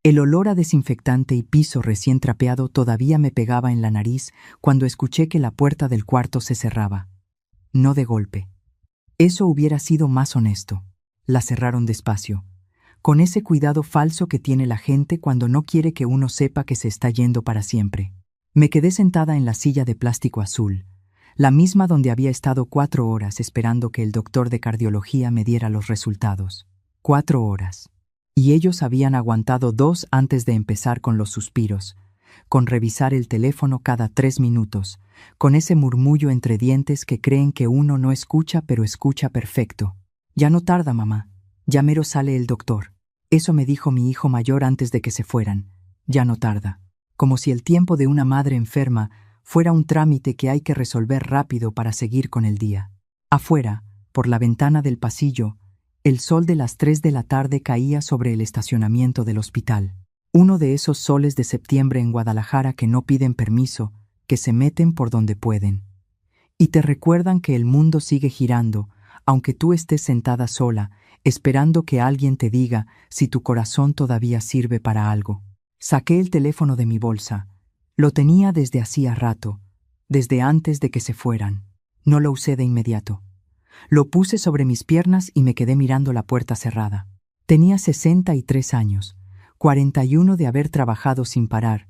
El olor a desinfectante y piso recién trapeado todavía me pegaba en la nariz cuando escuché que la puerta del cuarto se cerraba. No de golpe. Eso hubiera sido más honesto. La cerraron despacio, con ese cuidado falso que tiene la gente cuando no quiere que uno sepa que se está yendo para siempre. Me quedé sentada en la silla de plástico azul, la misma donde había estado 4 horas esperando que el doctor de cardiología me diera los resultados. 4 horas. Y ellos habían aguantado 2 antes de empezar con los suspiros, con revisar el teléfono cada 3 minutos, con ese murmullo entre dientes que creen que uno no escucha pero escucha perfecto. Ya no tarda, mamá. Ya mero sale el doctor. Eso me dijo mi hijo mayor antes de que se fueran. Ya no tarda. Como si el tiempo de una madre enferma fuera un trámite que hay que resolver rápido para seguir con el día. Afuera, por la ventana del pasillo, el sol de las 3 de la tarde caía sobre el estacionamiento del hospital. Uno de esos soles de septiembre en Guadalajara que no piden permiso, que se meten por donde pueden. Y te recuerdan que el mundo sigue girando, aunque tú estés sentada sola, esperando que alguien te diga si tu corazón todavía sirve para algo. Saqué el teléfono de mi bolsa. Lo tenía desde hacía rato, desde antes de que se fueran. No lo usé de inmediato. Lo puse sobre mis piernas y me quedé mirando la puerta cerrada. Tenía 63 años, 41 de haber trabajado sin parar,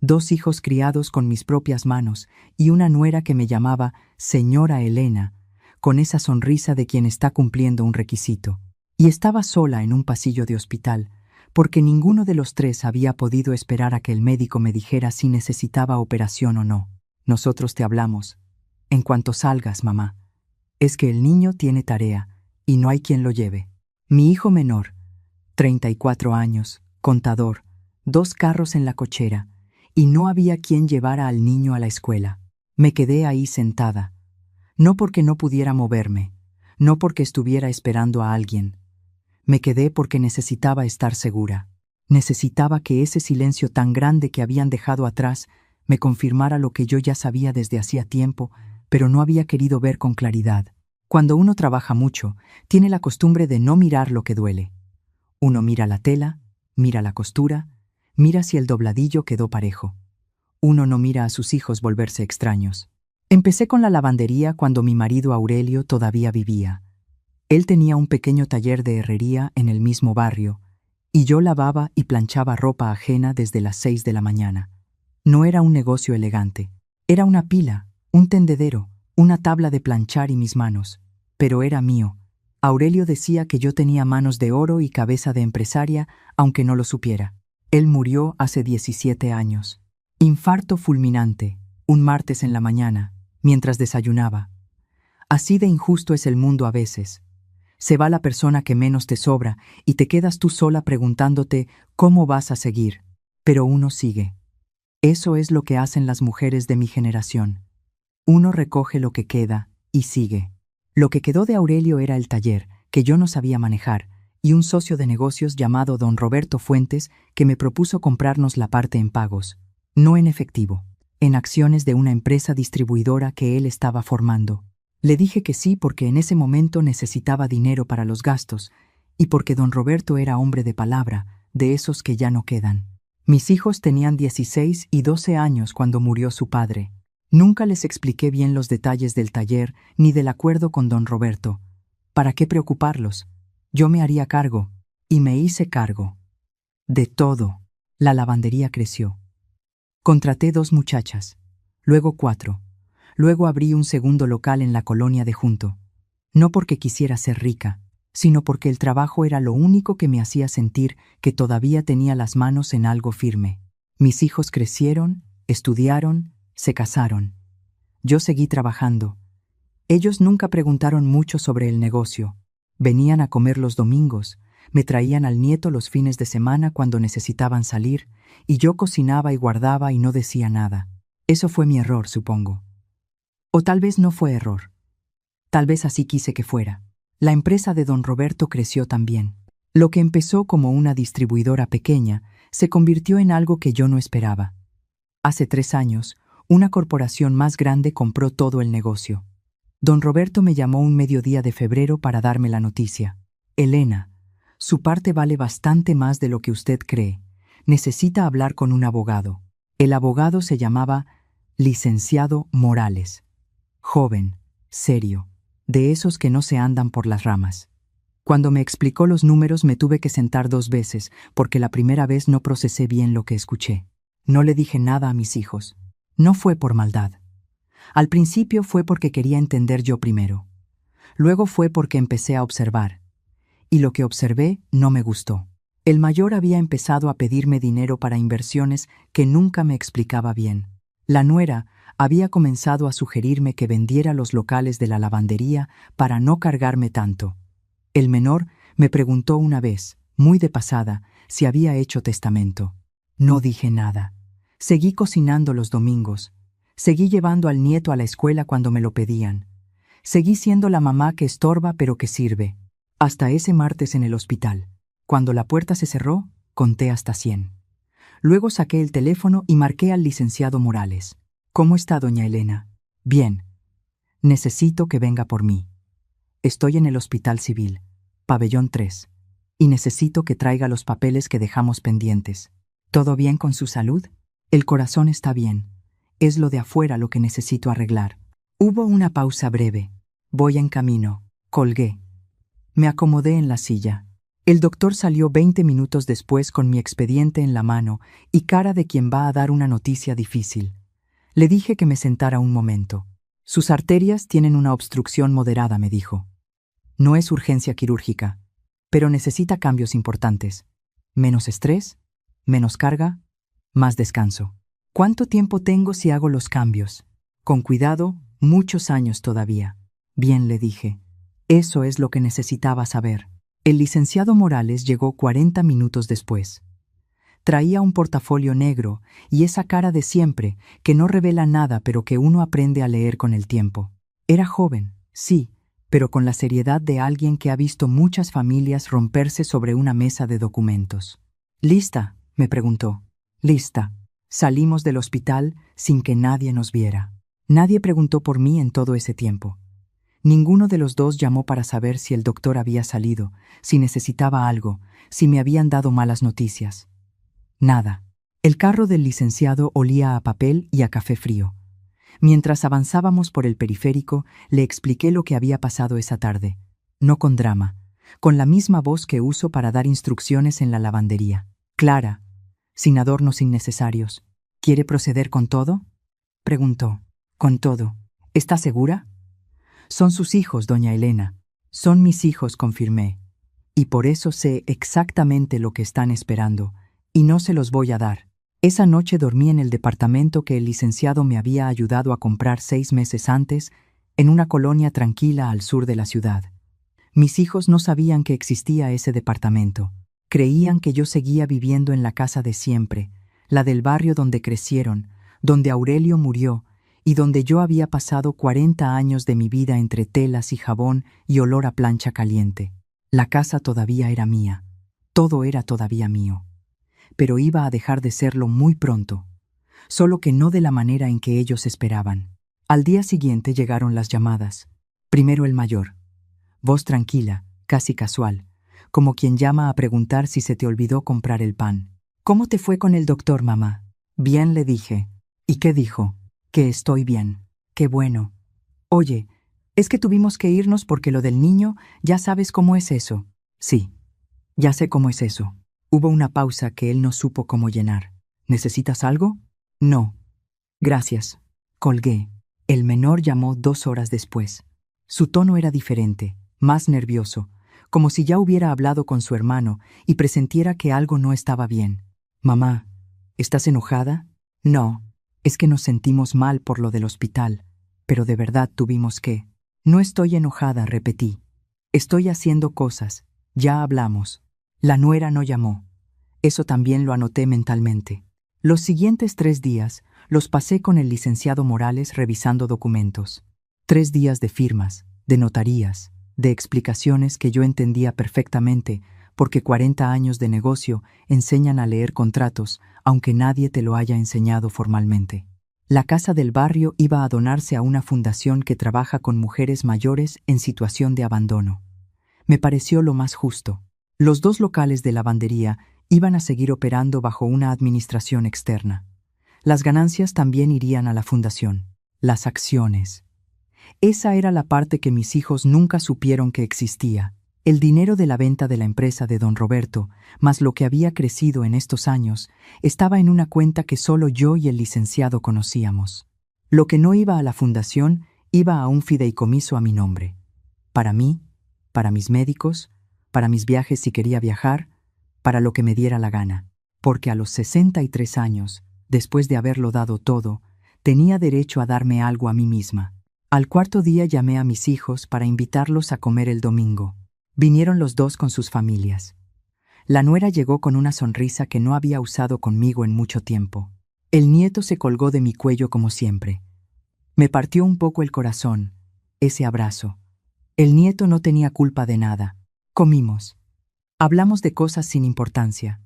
2 hijos criados con mis propias manos y una nuera que me llamaba señora Elena, con esa sonrisa de quien está cumpliendo un requisito. Y estaba sola en un pasillo de hospital, porque ninguno de los 3 había podido esperar a que el médico me dijera si necesitaba operación o no. Nosotros te hablamos. En cuanto salgas, mamá. Es que el niño tiene tarea y no hay quien lo lleve. Mi hijo menor, 34 años, contador, 2 carros en la cochera, y no había quien llevara al niño a la escuela. Me quedé ahí sentada. No porque no pudiera moverme, no porque estuviera esperando a alguien. Me quedé porque necesitaba estar segura. Necesitaba que ese silencio tan grande que habían dejado atrás me confirmara lo que yo ya sabía desde hacía tiempo, pero no había querido ver con claridad. Cuando uno trabaja mucho, tiene la costumbre de no mirar lo que duele. Uno mira la tela, mira la costura, mira si el dobladillo quedó parejo. Uno no mira a sus hijos volverse extraños. Empecé con la lavandería cuando mi marido Aurelio todavía vivía. Él tenía un pequeño taller de herrería en el mismo barrio, y yo lavaba y planchaba ropa ajena desde las 6 de la mañana. No era un negocio elegante. Era una pila, un tendedero, una tabla de planchar y mis manos. Pero era mío. Aurelio decía que yo tenía manos de oro y cabeza de empresaria, aunque no lo supiera. Él murió hace 17 años. Infarto fulminante, un martes en la mañana, mientras desayunaba. Así de injusto es el mundo a veces. Se va la persona que menos te sobra y te quedas tú sola preguntándote cómo vas a seguir. Pero uno sigue. Eso es lo que hacen las mujeres de mi generación. Uno recoge lo que queda y sigue. Lo que quedó de Aurelio era el taller, que yo no sabía manejar, y un socio de negocios llamado don Roberto Fuentes que me propuso comprarnos la parte en pagos, no en efectivo, en acciones de una empresa distribuidora que él estaba formando. Le dije que sí porque en ese momento necesitaba dinero para los gastos y porque don Roberto era hombre de palabra, de esos que ya no quedan. Mis hijos tenían 16 y 12 años cuando murió su padre. Nunca les expliqué bien los detalles del taller ni del acuerdo con don Roberto. ¿Para qué preocuparlos? Yo me haría cargo, y me hice cargo. De todo. La lavandería creció. Contraté 2 muchachas, luego 4. Luego abrí un segundo local en la colonia de Junto. No porque quisiera ser rica, sino porque el trabajo era lo único que me hacía sentir que todavía tenía las manos en algo firme. Mis hijos crecieron, estudiaron, se casaron. Yo seguí trabajando. Ellos nunca preguntaron mucho sobre el negocio. Venían a comer los domingos, me traían al nieto los fines de semana cuando necesitaban salir, y yo cocinaba y guardaba y no decía nada. Eso fue mi error, supongo. O tal vez no fue error. Tal vez así quise que fuera. La empresa de don Roberto creció también. Lo que empezó como una distribuidora pequeña se convirtió en algo que yo no esperaba. Hace 3 años, una corporación más grande compró todo el negocio. Don Roberto me llamó un mediodía de febrero para darme la noticia. Elena, su parte vale bastante más de lo que usted cree. Necesita hablar con un abogado. El abogado se llamaba licenciado Morales. Joven, serio, de esos que no se andan por las ramas. Cuando me explicó los números me tuve que sentar 2 veces, porque la primera vez no procesé bien lo que escuché. No le dije nada a mis hijos. No fue por maldad. Al principio fue porque quería entender yo primero. Luego fue porque empecé a observar. Y lo que observé no me gustó. El mayor había empezado a pedirme dinero para inversiones que nunca me explicaba bien. La nuera había comenzado a sugerirme que vendiera los locales de la lavandería para no cargarme tanto. El menor me preguntó una vez, muy de pasada, si había hecho testamento. No dije nada. Seguí cocinando los domingos. Seguí llevando al nieto a la escuela cuando me lo pedían. Seguí siendo la mamá que estorba pero que sirve. Hasta ese martes en el hospital. Cuando la puerta se cerró, conté hasta 100. Luego saqué el teléfono y marqué al licenciado Morales. ¿Cómo está, doña Elena? Bien. Necesito que venga por mí. Estoy en el Hospital Civil, Pabellón 3, y necesito que traiga los papeles que dejamos pendientes. ¿Todo bien con su salud? El corazón está bien. Es lo de afuera lo que necesito arreglar. Hubo una pausa breve. Voy en camino. Colgué. Me acomodé en la silla. El doctor salió 20 minutos después con mi expediente en la mano y cara de quien va a dar una noticia difícil. Le dije que me sentara un momento. Sus arterias tienen una obstrucción moderada, me dijo. No es urgencia quirúrgica, pero necesita cambios importantes. Menos estrés, menos carga, más descanso. ¿Cuánto tiempo tengo si hago los cambios? Con cuidado, muchos años todavía. Bien, le dije. Eso es lo que necesitaba saber. El licenciado Morales llegó 40 minutos después. Traía un portafolio negro y esa cara de siempre, que no revela nada pero que uno aprende a leer con el tiempo. Era joven, sí, pero con la seriedad de alguien que ha visto muchas familias romperse sobre una mesa de documentos. ¿Lista?, me preguntó. Lista. Salimos del hospital sin que nadie nos viera. Nadie preguntó por mí en todo ese tiempo. Ninguno de los dos llamó para saber si el doctor había salido, si necesitaba algo, si me habían dado malas noticias. Nada. El carro del licenciado olía a papel y a café frío. Mientras avanzábamos por el periférico, le expliqué lo que había pasado esa tarde. No con drama, con la misma voz que uso para dar instrucciones en la lavandería. Clara, sin adornos innecesarios. ¿Quiere proceder con todo?, preguntó. Con todo. ¿Está segura? Son sus hijos, doña Elena. Son mis hijos, confirmé. Y por eso sé exactamente lo que están esperando, y no se los voy a dar. Esa noche dormí en el departamento que el licenciado me había ayudado a comprar 6 meses antes, en una colonia tranquila al sur de la ciudad. Mis hijos no sabían que existía ese departamento. Creían que yo seguía viviendo en la casa de siempre, la del barrio donde crecieron, donde Aurelio murió y donde yo había pasado 40 años de mi vida entre telas y jabón y olor a plancha caliente. La casa todavía era mía. Todo era todavía mío. Pero iba a dejar de serlo muy pronto, solo que no de la manera en que ellos esperaban. Al día siguiente llegaron las llamadas. Primero el mayor. Voz tranquila, casi casual, como quien llama a preguntar si se te olvidó comprar el pan. ¿Cómo te fue con el doctor, mamá? Bien, le dije. ¿Y qué dijo? Que estoy bien. Qué bueno. Oye, es que tuvimos que irnos porque lo del niño, ya sabes cómo es eso. Sí, ya sé cómo es eso. Hubo una pausa que él no supo cómo llenar. ¿Necesitas algo? No. Gracias. Colgué. El menor llamó 2 horas después. Su tono era diferente, más nervioso, como si ya hubiera hablado con su hermano y presintiera que algo no estaba bien. Mamá, ¿estás enojada? No, es que nos sentimos mal por lo del hospital, pero de verdad tuvimos que. No estoy enojada, repetí. Estoy haciendo cosas. Ya hablamos. La nuera no llamó. Eso también lo anoté mentalmente. Los siguientes 3 días los pasé con el licenciado Morales revisando documentos. 3 días de firmas, de notarías, de explicaciones que yo entendía perfectamente, porque 40 años de negocio enseñan a leer contratos, aunque nadie te lo haya enseñado formalmente. La casa del barrio iba a donarse a una fundación que trabaja con mujeres mayores en situación de abandono. Me pareció lo más justo. Los 2 locales de lavandería Iban a seguir operando bajo una administración externa. Las ganancias también irían a la fundación. Las acciones. Esa era la parte que mis hijos nunca supieron que existía. El dinero de la venta de la empresa de don Roberto, más lo que había crecido en estos años, estaba en una cuenta que solo yo y el licenciado conocíamos. Lo que no iba a la fundación iba a un fideicomiso a mi nombre. Para mí, para mis médicos, para mis viajes si quería viajar, para lo que me diera la gana. Porque a los 63 años, después de haberlo dado todo, tenía derecho a darme algo a mí misma. Al cuarto día llamé a mis hijos para invitarlos a comer el domingo. Vinieron los dos con sus familias. La nuera llegó con una sonrisa que no había usado conmigo en mucho tiempo. El nieto se colgó de mi cuello como siempre. Me partió un poco el corazón, ese abrazo. El nieto no tenía culpa de nada. Comimos. Hablamos de cosas sin importancia.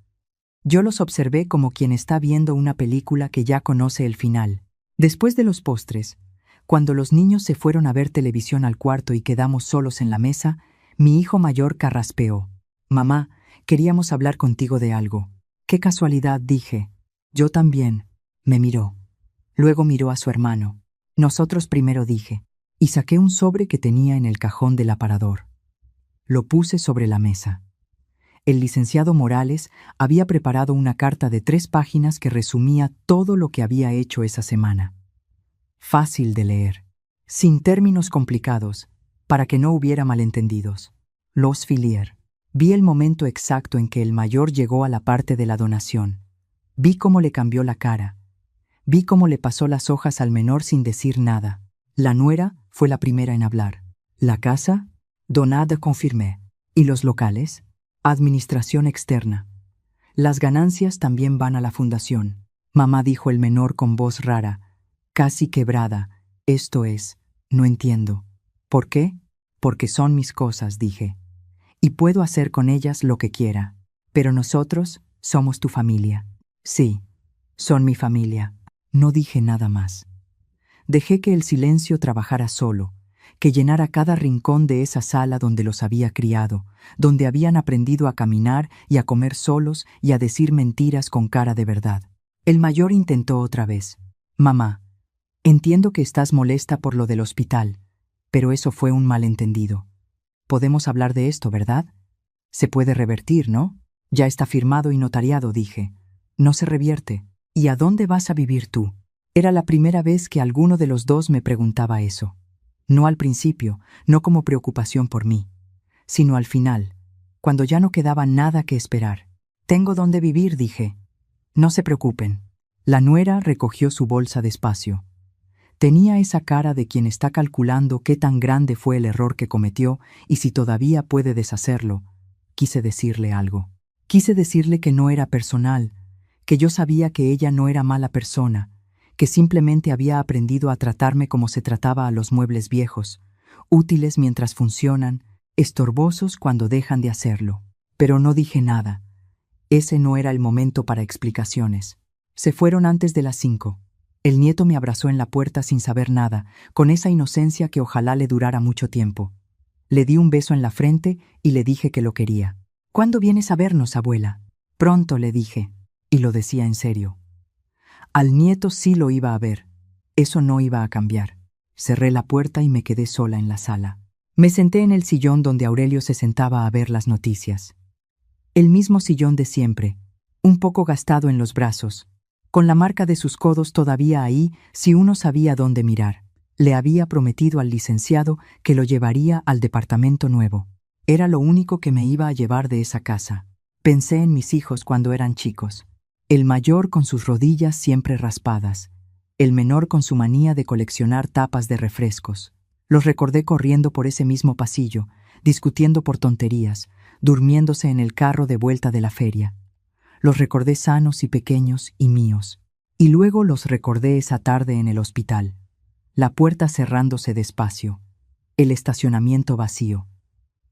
Yo los observé como quien está viendo una película que ya conoce el final. Después de los postres, cuando los niños se fueron a ver televisión al cuarto y quedamos solos en la mesa, mi hijo mayor carraspeó. «Mamá, queríamos hablar contigo de algo». «Qué casualidad», dije. «Yo también». Me miró. Luego miró a su hermano. «Nosotros primero», dije. Y saqué un sobre que tenía en el cajón del aparador. Lo puse sobre la mesa. El licenciado Morales había preparado una carta de 3 páginas que resumía todo lo que había hecho esa semana. Fácil de leer, sin términos complicados, para que no hubiera malentendidos. Los Filier. Vi el momento exacto en que el mayor llegó a la parte de la donación. Vi cómo le cambió la cara. Vi cómo le pasó las hojas al menor sin decir nada. La nuera fue la primera en hablar. La casa, donada confirmé. ¿Y los locales? Administración externa. Las ganancias también van a la fundación. Mamá, dijo el menor con voz rara, casi quebrada. Esto es, no entiendo. ¿Por qué? Porque son mis cosas, dije. Y puedo hacer con ellas lo que quiera. Pero nosotros somos tu familia. Sí, son mi familia. No dije nada más. Dejé que el silencio trabajara solo, que llenara cada rincón de esa sala donde los había criado, donde habían aprendido a caminar y a comer solos y a decir mentiras con cara de verdad. El mayor intentó otra vez. Mamá, entiendo que estás molesta por lo del hospital, pero eso fue un malentendido. Podemos hablar de esto, ¿verdad? Se puede revertir, ¿no? Ya está firmado y notariado, dije. No se revierte. ¿Y a dónde vas a vivir tú? Era la primera vez que alguno de los dos me preguntaba eso. No al principio, no como preocupación por mí, sino al final, cuando ya no quedaba nada que esperar. Tengo dónde vivir, dije. No se preocupen. La nuera recogió su bolsa despacio. Tenía esa cara de quien está calculando qué tan grande fue el error que cometió y si todavía puede deshacerlo. Quise decirle algo. Quise decirle que no era personal, que yo sabía que ella no era mala persona, que simplemente había aprendido a tratarme como se trataba a los muebles viejos, útiles mientras funcionan, estorbosos cuando dejan de hacerlo. Pero no dije nada. Ese no era el momento para explicaciones. Se fueron antes de las 5. El nieto me abrazó en la puerta sin saber nada, con esa inocencia que ojalá le durara mucho tiempo. Le di un beso en la frente y le dije que lo quería. «¿Cuándo vienes a vernos, abuela?» «Pronto», le dije, y lo decía en serio. Al nieto sí lo iba a ver. Eso no iba a cambiar. Cerré la puerta y me quedé sola en la sala. Me senté en el sillón donde Aurelio se sentaba a ver las noticias. El mismo sillón de siempre, un poco gastado en los brazos, con la marca de sus codos todavía ahí si uno sabía dónde mirar. Le había prometido al licenciado que lo llevaría al departamento nuevo. Era lo único que me iba a llevar de esa casa. Pensé en mis hijos cuando eran chicos. El mayor con sus rodillas siempre raspadas, el menor con su manía de coleccionar tapas de refrescos. Los recordé corriendo por ese mismo pasillo, discutiendo por tonterías, durmiéndose en el carro de vuelta de la feria. Los recordé sanos y pequeños y míos. Y luego los recordé esa tarde en el hospital. La puerta cerrándose despacio, el estacionamiento vacío,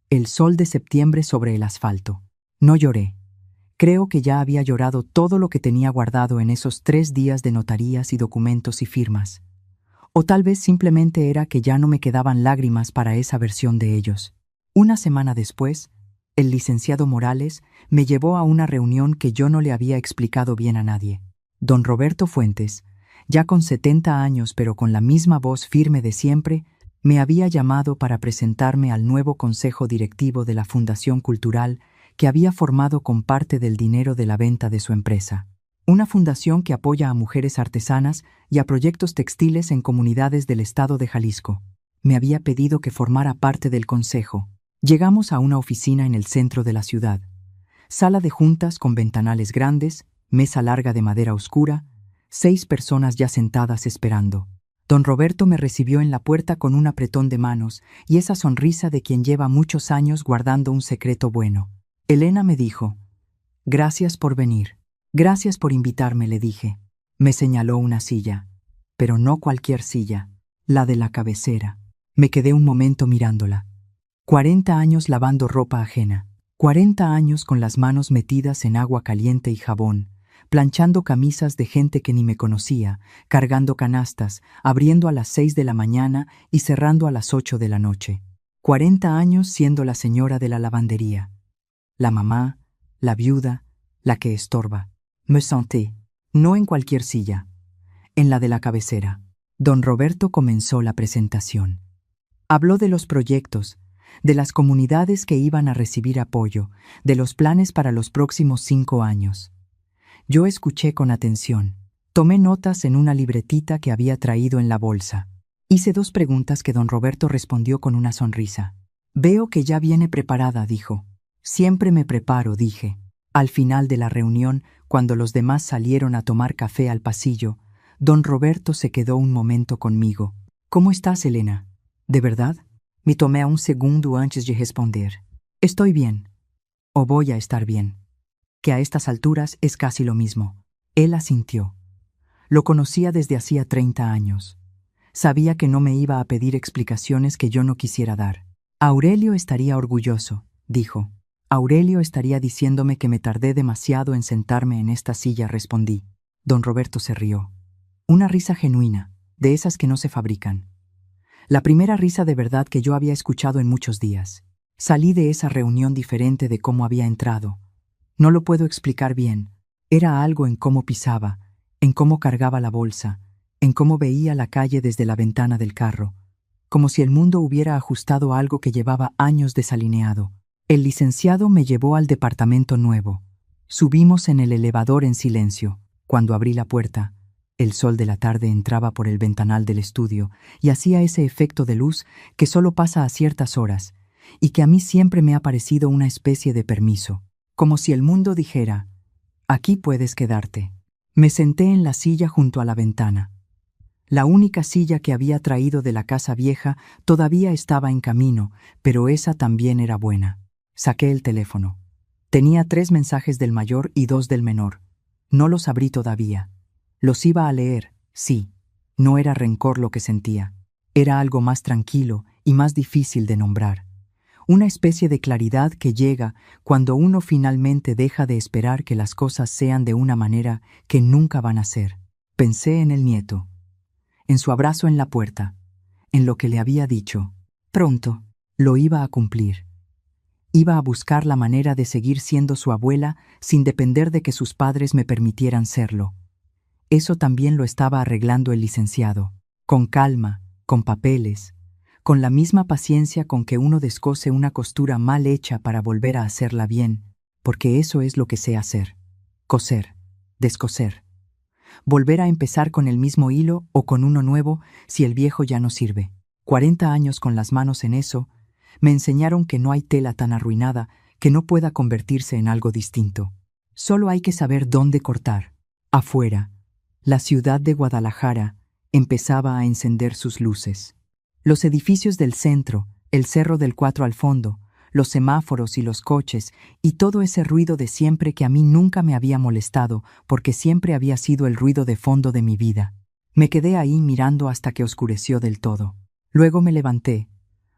el sol de septiembre sobre el asfalto. No lloré. Creo que ya había llorado todo lo que tenía guardado en esos 3 días de notarías y documentos y firmas. O tal vez simplemente era que ya no me quedaban lágrimas para esa versión de ellos. Una semana después, El licenciado Morales me llevó a una reunión que yo no le había explicado bien a nadie. Don Roberto Fuentes, ya con 70 años pero con la misma voz firme de siempre, me había llamado para presentarme al nuevo consejo directivo de la Fundación Cultural que había formado con parte del dinero de la venta de su empresa. Una fundación que apoya a mujeres artesanas y a proyectos textiles en comunidades del estado de Jalisco. Me había pedido que formara parte del consejo. Llegamos a una oficina en el centro de la ciudad. Sala de juntas con ventanales grandes, mesa larga de madera oscura, 6 personas ya sentadas esperando. Don Roberto me recibió en la puerta con un apretón de manos y esa sonrisa de quien lleva muchos años guardando un secreto bueno. Elena me dijo, «Gracias por venir». «Gracias por invitarme», le dije. Me señaló una silla, pero no cualquier silla, la de la cabecera. Me quedé un momento mirándola. 40 años lavando ropa ajena, 40 años con las manos metidas en agua caliente y jabón, planchando camisas de gente que ni me conocía, cargando canastas, abriendo a las 6 de la mañana y cerrando a las 8 de la noche. 40 años siendo la señora de la lavandería, la mamá, la viuda, la que estorba. Me senté, no en cualquier silla, en la de la cabecera. Don Roberto comenzó la presentación. Habló de los proyectos, de las comunidades que iban a recibir apoyo, de los planes para los próximos 5 años. Yo escuché con atención. Tomé notas en una libretita que había traído en la bolsa. Hice 2 preguntas que don Roberto respondió con una sonrisa. «Veo que ya viene preparada», dijo. «Siempre me preparo», dije. Al final de la reunión, cuando los demás salieron a tomar café al pasillo, don Roberto se quedó un momento conmigo. «¿Cómo estás, Elena? ¿De verdad?» Me tomé un segundo antes de responder. «Estoy bien. O voy a estar bien. Que a estas alturas es casi lo mismo». Él asintió. Lo conocía desde hacía 30 años. Sabía que no me iba a pedir explicaciones que yo no quisiera dar. «Aurelio estaría orgulloso», dijo. «Aurelio estaría diciéndome que me tardé demasiado en sentarme en esta silla», respondí. Don Roberto se rió. Una risa genuina, de esas que no se fabrican. La primera risa de verdad que yo había escuchado en muchos días. Salí de esa reunión diferente de cómo había entrado. No lo puedo explicar bien. Era algo en cómo pisaba, en cómo cargaba la bolsa, en cómo veía la calle desde la ventana del carro, como si el mundo hubiera ajustado algo que llevaba años desalineado. El licenciado me llevó al departamento nuevo. Subimos en el elevador en silencio. Cuando abrí la puerta, el sol de la tarde entraba por el ventanal del estudio y hacía ese efecto de luz que solo pasa a ciertas horas y que a mí siempre me ha parecido una especie de permiso, como si el mundo dijera, «Aquí puedes quedarte». Me senté en la silla junto a la ventana. La única silla que había traído de la casa vieja todavía estaba en camino, pero esa también era buena. Saqué el teléfono. Tenía 3 mensajes del mayor y 2 del menor. No los abrí todavía. Los iba a leer, sí. No era rencor lo que sentía. Era algo más tranquilo y más difícil de nombrar. Una especie de claridad que llega cuando uno finalmente deja de esperar que las cosas sean de una manera que nunca van a ser. Pensé en el nieto, en su abrazo en la puerta, en lo que le había dicho. Pronto, lo iba a cumplir. Iba a buscar la manera de seguir siendo su abuela sin depender de que sus padres me permitieran serlo. Eso también lo estaba arreglando el licenciado, con calma, con papeles, con la misma paciencia con que uno descose una costura mal hecha para volver a hacerla bien, porque eso es lo que sé hacer: coser, descoser, volver a empezar con el mismo hilo o con uno nuevo si el viejo ya no sirve. 40 años con las manos en eso me enseñaron que no hay tela tan arruinada que no pueda convertirse en algo distinto. Solo hay que saber dónde cortar. Afuera, la ciudad de Guadalajara empezaba a encender sus luces. Los edificios del centro, el Cerro del Cuatro al fondo, los semáforos y los coches, y todo ese ruido de siempre que a mí nunca me había molestado porque siempre había sido el ruido de fondo de mi vida. Me quedé ahí mirando hasta que oscureció del todo. Luego me levanté,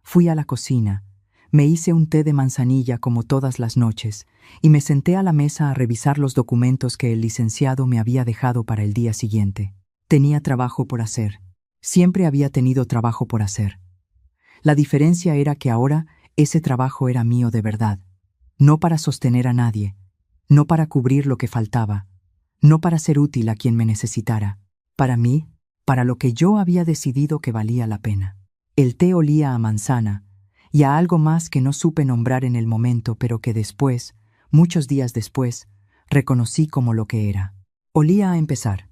fui a la cocina, me hice un té de manzanilla como todas las noches y me senté a la mesa a revisar los documentos que el licenciado me había dejado para el día siguiente. Tenía trabajo por hacer. Siempre había tenido trabajo por hacer. La diferencia era que ahora ese trabajo era mío de verdad. no para sostener a nadie, no para cubrir lo que faltaba, no para ser útil a quien me necesitara, para mí, para lo que yo había decidido que valía la pena. El té olía a manzana y a algo más que no supe nombrar en el momento, pero que después, muchos días después, reconocí como lo que era. Olía a empezar.